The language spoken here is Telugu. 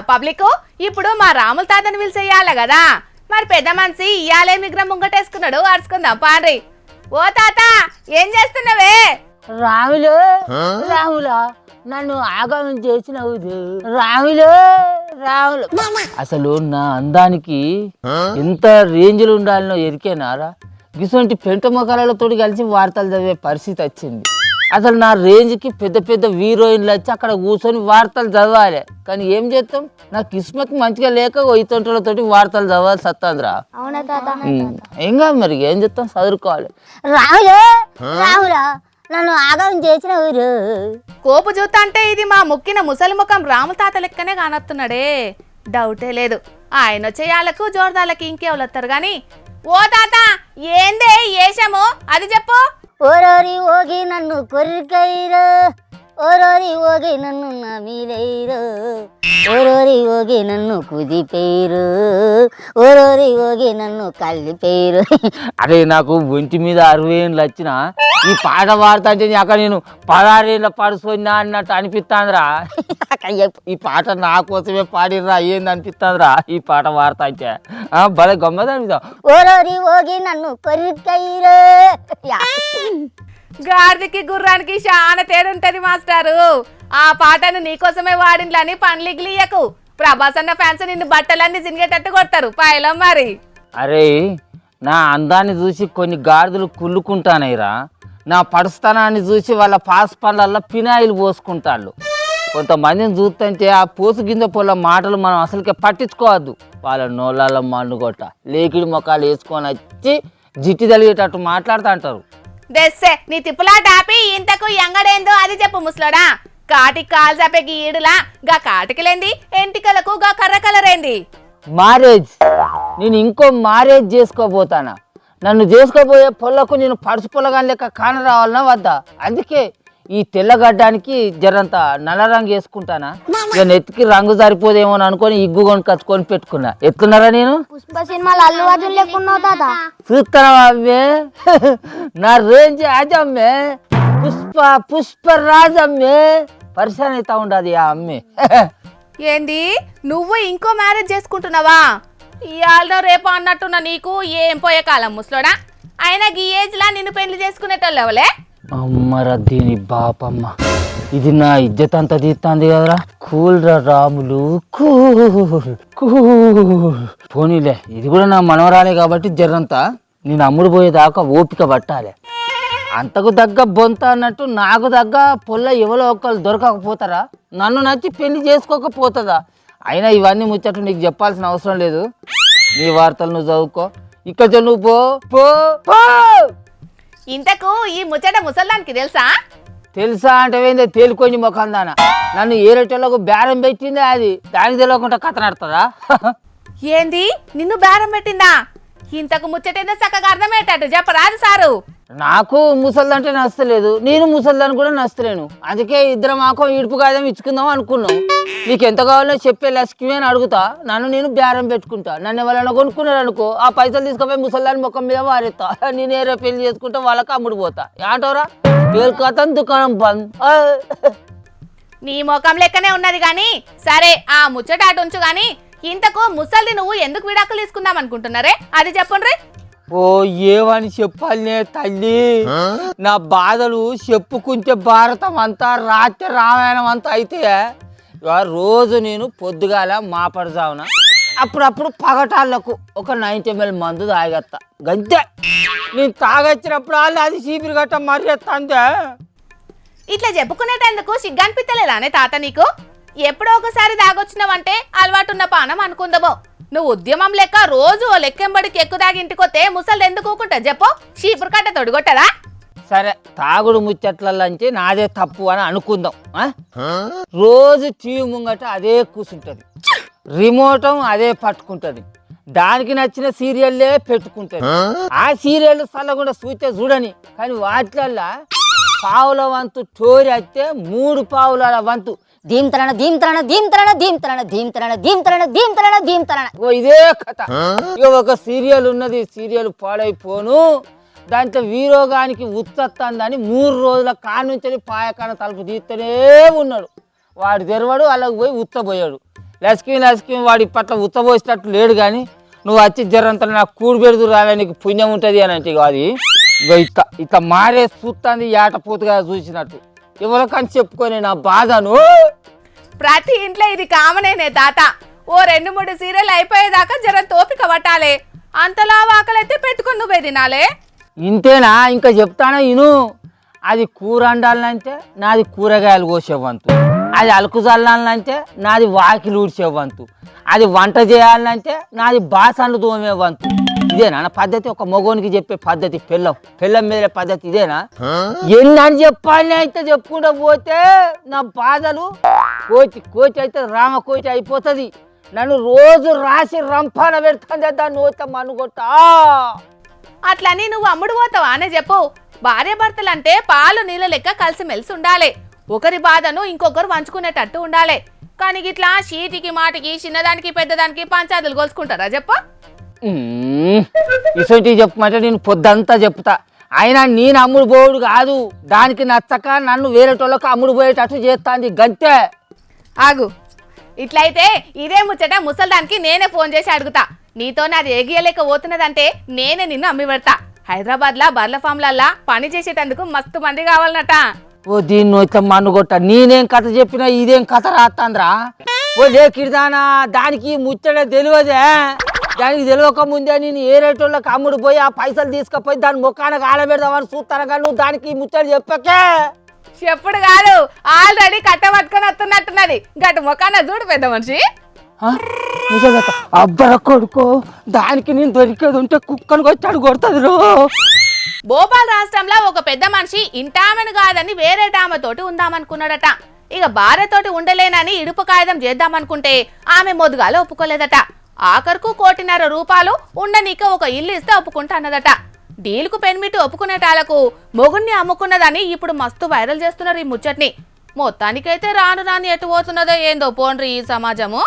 పబ్లిక్ ఇప్పుడు మా రాముల తాతని పిలిచేయాల కదా మరి పెద్ద మనిషి ఇయాలే విగ్రహం ముంగటేసుకున్నాడు అరుచుకుందాం పాండ్రి. ఓ తాత ఏం చేస్తున్నావే? రాములు రాములా నన్ను ఆగమనం చేసినవు రాములు రాములు. అసలు నా అందానికి ఎంత రేంజ్లు ఉండాలనో ఎరికేనారా? ఇటువంటి పెంట మొక్కలతో కలిసి వార్తలు చదివే పరిస్థితి వచ్చింది. అసలు నా రేంజ్కి పెద్ద పెద్ద హీరోయిన్లు వచ్చి అక్కడ కూర్చొని వార్తలు చదవాలి. కానీ ఏం చేస్తాం, నా కిస్మత్ మంచిగా లేక ఇతరులతోటి వార్తలు చదవాల్సి వస్తుందిరా. ఏం కాదు మరి ఏం చేస్తాం, చదువుకోవాలి. రాములు రాములా నన్ను ఆగమనం చేసిన ఊరు. కోపు చూస్తా అంటే ఇది మా మొక్కిన ముసలి ముఖం రాముల తాత లెక్కనే కానొస్తున్నాడే, డౌటే లేదు. ఆయన వచ్చేయాలకు జోర్దాలకి ఇంకేవలొత్తారు గాని. ఓ తాత ఏందే ఏషము అది చెప్పు. ఓరోరి ఓగి నన్ను కొరికైరు, ఓరోరి ఓగి నన్ను నమిలేరు, ఓరోరి ఓగి నన్ను కుదిపేరు, ఓరోరి ఓగి నన్ను కలిపేరు. అరే నాకు ఒంటి మీద 60 ఏళ్ళు వచ్చిన ఈ పాట పాడుతా అంటే అక్కడ నేను 16 ఏళ్ళ పడుతున్నా అన్నట్టు అనిపిస్తాందిరా. ఈ పాట నా కోసమే పాడిర్రా ఏంది అనిపిస్తుందిరా ఈ పాట పాడుతా అంటే. భలే గమ్మత్ అనిపిస్తా. ఓరోరి ఓగి నన్ను కొరికైరు. గాడిదకి గుర్రానికి చాలా తేడుంటది మాస్టారు. ఆ పాటను నీకోసమే వాడిండ్లని పండ్లిగిలియకు. ప్రభాస్ అన్న ఫ్యాన్స్ నిన్ను బట్టలన్నీ జినిగేటట్టు కొడతారు పాయలో మరి. అరే నా అందాన్ని చూసి కొన్ని గాడిదలు కుళ్ళుకుంటానయ్యరా. నా పడుస్తానాన్ని చూసి వాళ్ళ పాస్ పండ్లల్లో పినాయిలు పోసుకుంటాళ్ళు. కొంతమందిని చూస్తుంటే ఆ పోసు గింజ పొల మాటలు మనం అసలుకే పట్టించుకోవద్దు. వాళ్ళ నోళ్ళ మన్నుగొట్ట లేకిడి మొక్కలు వేసుకొని వచ్చి జిట్టి తలిగేటట్టు మాట్లాడుతూ అంటారు. దెస్సే నీ తిప్పులాట ఆపి ఇంతకు ఎంగడేందో అది చెప్పు ముసలోడా. కాటికి కాలు చాపేకి ఈడులా గా కాటికలేంది, ఎంటికలకు గా కర్ర కలరేంది? మ్యారేజ్. నేను ఇంకో మ్యారేజ్ చేసుకోబోతానా? నన్ను చేసుకోబోయే పొల్లకు నేను పడుసు పొలగాని లెక్క కాన రావాలన్నా వద్దా? అందుకే ఈ తెల్లగడ్డానికి జరంతా నల్ల రంగు వేసుకుంటానా. ఇక నెత్తికి రంగు సరిపోదేమో అనుకొని ఇగ్గు కొని కచ్చుకొని పెట్టుకున్నా. ఎత్తున్నారా నేను? పుష్ప సినిమాలో అల్లు అర్జున్ లేకున్నావు తాత. చూస్తున్నావా అమ్మే? నా రేంజ్ అజమ్మే. పుష్పరాజమ్మే పరిశాన్ అవుతా ఉండదు ఆ అమ్మే. ఏంది నువ్వు ఇంకో మ్యారేజ్ చేసుకుంటున్నావా? ఇవాళ రేపు అన్నట్టున్నా నీకు ఏం పోయే కాలం ముసలోడా. అయినా ఈ ఏజ్ లా నిన్ను పెళ్లి చేసుకునేటోళ్ళెవలే? అమ్మరా దీని బాపమ్మ, ఇది నా ఇజ్జత్ అంతా తీస్తుంది కదరా. కూల్ రా రాములు కూల్ కూల్. పోనీలే ఇది కూడా నా మనవరాలే కాబట్టి జర్రంతా నేను అమ్ముడు పోయేదాకా ఓపిక పట్టాలి. అంతకు దగ్గ బొంత అన్నట్టు నాకు దగ్గ పొల్ల ఎవరో ఒకళ్ళు దొరకకపోతారా? నన్ను నచ్చి పెళ్లి చేసుకోకపోతుందా? అయినా ఇవన్నీ ముచ్చట్లు నీకు చెప్పాల్సిన అవసరం లేదు. నీ వార్తలు నువ్వు చదువుకో. ఇక్కడ నువ్వు పో పో పో. ఇంతకు ఈ ముచ్చట ముసల్దానికి తెలుసా? తెలుసా అంటే ఏందో తేలికొని ముఖం దానా. నన్ను ఏరేటోళ్ళకు బేరం పెట్టిందే అది, దానికి తెలియకుండా కథ నడుతుందా? ఏంది నిన్ను బేరం పెట్టిందా? ఇంతకు ముచ్చటేందో చక్కగా అర్థమయ్యేటట్టు చెప్పరాదు సారు. నాకు ముసల్దంటే నచ్చలేదు, నేను ముసల్దాన్ని కూడా నచ్చలేను. అందుకే ఇద్దరం మాకం ఇడుపు కాదం ఇచ్చుకుందాం అనుకున్నాం. నీకు ఎంత కావాలో చెప్పే లస్కి అని అడుగుతా, నన్ను నేను బేరం పెట్టుకుంటా. నన్ను ఎవరైనా కొనుక్కున్నారు అనుకో ఆ పైసలు తీసుకుపోయి ముసల్దాని ముఖం మీద వారేస్తా. నేను ఏరే పెళ్లి చేసుకుంటా, వాళ్ళకి అమ్ముడు పోతా. ఏంటోరా పేరుకథం దుకాణం బంద్. నీ ముఖం లెక్కనే ఉన్నది గాని సరే ఆ ముచ్చట అటు ఉంచు గాని ఇంతకు ముసల్ది నువ్వు ఎందుకు విడాకులు తీసుకుందాం అనుకుంటున్నారే అది చెప్పండ్రి. ఓ ఏమని చెప్పాలనే తల్లి, నా బాధలు చెప్పుకుంటే భారతం అంతా రాత్రి రామాయణం అంతా అయితే రోజు నేను పొద్దుగాల మాపడజావున అప్పుడప్పుడు పగటాళ్ళకు ఒక 90 ml మందు తాగేస్తా గంతే. నేను తాగొచ్చినప్పుడు వాళ్ళు అది చీపిరి గట్ట మర్రెత్తందే. ఇట్లా చెప్పుకునేటందుకు సిగ్గనిపిస్తలేదానే తాత నీకు? ఎప్పుడో ఒకసారి తాగొచ్చినావంటే అలవాటున్న పానం అనుకుందామో. నువ్వు ఉద్యమం లెక్క రోజు ఓ లెక్కెంబడికి ఎక్కువ తాగి ఇంటికొస్తే ముసలు ఎందుకు ఊకుంటా చెప్పు? చీపురు కట్ట తొడిగొట్టదా? సరే తాగుడు ముచ్చట్లంటే నాదే తప్పు అని అనుకుందాం. రోజు టీవీ ముంగట అదే కూర్చుంటది, రిమోట్ అదే పట్టుకుంటది, దానికి నచ్చిన సీరియల్లే పెట్టుకుంటది. ఆ సీరియల్ సల్లకుండా చూస్తే చూడని, కానీ వాటిలల్లా పావుల వంతు టోరి అయితే 3 పావుల వంతు దీంతరణ దీంతరణ దీంతరణ దీంతరణ దీంతరణ దీంతరణ దీంతరణ దీంతరణ. ఇదే కథ. ఇక ఒక సీరియల్ ఉన్నది, సీరియల్ పాడైపోను, దాంట్లో వీరోగానికి ఉత్తత్తందని 3 రోజుల కానుంచి పాయకాన తలుపు తీస్తూనే ఉన్నాడు. వాడు తెరవాడు అలాగ పోయి ఉత్తపోయాడు. లస్కి వాడు ఇప్పట్లో ఉత్తపోసేటట్టు లేడు కానీ నువ్వు వచ్చి జరంతా నాకు కూడి పెడుతూ రావే నీకు పుణ్యం ఉంటుంది అని అంటే అది ఇగో ఇట్లా మారే చూస్తుంది ఏటపోతుగా చూసినట్టు ఎవరికని చెప్పుకొని నా బాధను. ప్రతి ఇంట్లో ఇది కామనేనే తాత. ఓ 2-3 సీరియల్ అయిపోయేదాకా జర తోపిక పట్టాలే. అంతలా వాకలైతే పెట్టుకుని నువ్వే తినాలే. ఇంతేనా? ఇంకా చెప్తానా ఇను. అది కూర వండాలంటే నాది కూరగాయలు కోసే వంతు, అది అలుకు చల్లాలంటే నాది వాకిలు ఊడ్చే వంతు, అది వంట చేయాలంటే నాది బాసన్లు తోమే వంతు. ఇదేనా నా పద్ధతి? ఒక మగోనికి చెప్పే పద్ధతి పెళ్ళం మీద పద్ధతి ఇదేనా? ఎన్నని చెప్పాలి అయితే చెప్పుకుంటూ పోతే నా బాధలు కోటి అయితే రామకోటి అయిపోతుంది. నన్ను రోజు రాసి రంపాన పెడుతుంది దాన్ని నోత మనుగొట్ట. అట్లని నువ్వు అమ్ముడు పోతావా అనే చెప్పు. భార్య భర్తలంటే పాలు నీళ్ళ లెక్క కలిసిమెలిసి ఉండాలి. ఒకరి బాధను ఇంకొకరు పంచుకునేటట్టు ఉండాలి. కానీ ఇట్లా చీటికి మాటికి చిన్నదానికి పెద్దదానికి పంచాదులు కోల్చుకుంటారా చెప్పు. ఇసొంటివి చెప్పమంటే నేను పొద్దంతా చెప్తా. అయినా నేను అమ్ముడు పోవుడు కాదు, దానికి నచ్చక నన్ను వేరేటోళ్ళకి అమ్ముడు పోయేటట్టు చేస్తాంది గంతే. ఆగు, ఇట్లయితే ఇదే ముచ్చట ముసల్దానికి నేనే ఫోన్ చేసి అడుగుతా. నీతో నాది ఎగియలేక పోతున్నదంటే నేనే నిన్ను అమ్మి పెడతా. హైదరాబాద్ లా బర్ల ఫామ్లల్లా పని చేసేటందుకు మస్తు మంది కావాలన్నట. ఓ దీన్ని ఇట్లా మన్నుగొట్ట నేనేం కథ చెప్పినా ఇదేం కథ రాస్తాంద్రా? ఓ లేకిడిదానా, దానికి ముచ్చట తెలియదే. దానికి తెలియక ముందే నేను ఏ రేటోళ్ళకి అమ్ముడు పోయి ఆ పైసలు తీసుకుపోయి దాని ముఖానికి ఆడబెడదామని చూస్తాను కానీ నువ్వు దానికి ముచ్చట చెప్పకే. చెప్పుడు కాదు, ఆల్రెడీ కట్ట పట్టుకొని వస్తున్నట్టున్నది. గటు మొకాన చూడు పెద్ద మనిషి. అబ్బర కొడుకో, దానికి నేను దొరికేది ఉంటే కుక్కను వచ్చాడు కొడుతుంది రో. భోపాల్ రాష్ట్రంలో ఒక పెద్ద మనిషి ఇంటామెను కాదని వేరే టామతోటి ఉందామనుకున్నాడట. ఇక భార్యతోటి ఉండలేనని ఇడుపు కాగితం చేద్దామనుకుంటే ఆమె మొదుగాలో ఒప్పుకోలేదట. ఆఖరుకు 1,50,00,000 రూపాయలు ఉండనీక ఒక ఇల్లు ఇస్తే ఒప్పుకుంటా అన్నదట. డీల్కు పెన్మిటి ఒప్పుకునేటాలకు మొగుణ్ణి అమ్ముకున్నదని ఇప్పుడు మస్తు వైరల్ చేస్తున్నారు ఈ ముచ్చట్ని. మొత్తానికైతే రాను ఎటు పోతున్నదో ఏందో పోండ్రి ఈ సమాజము.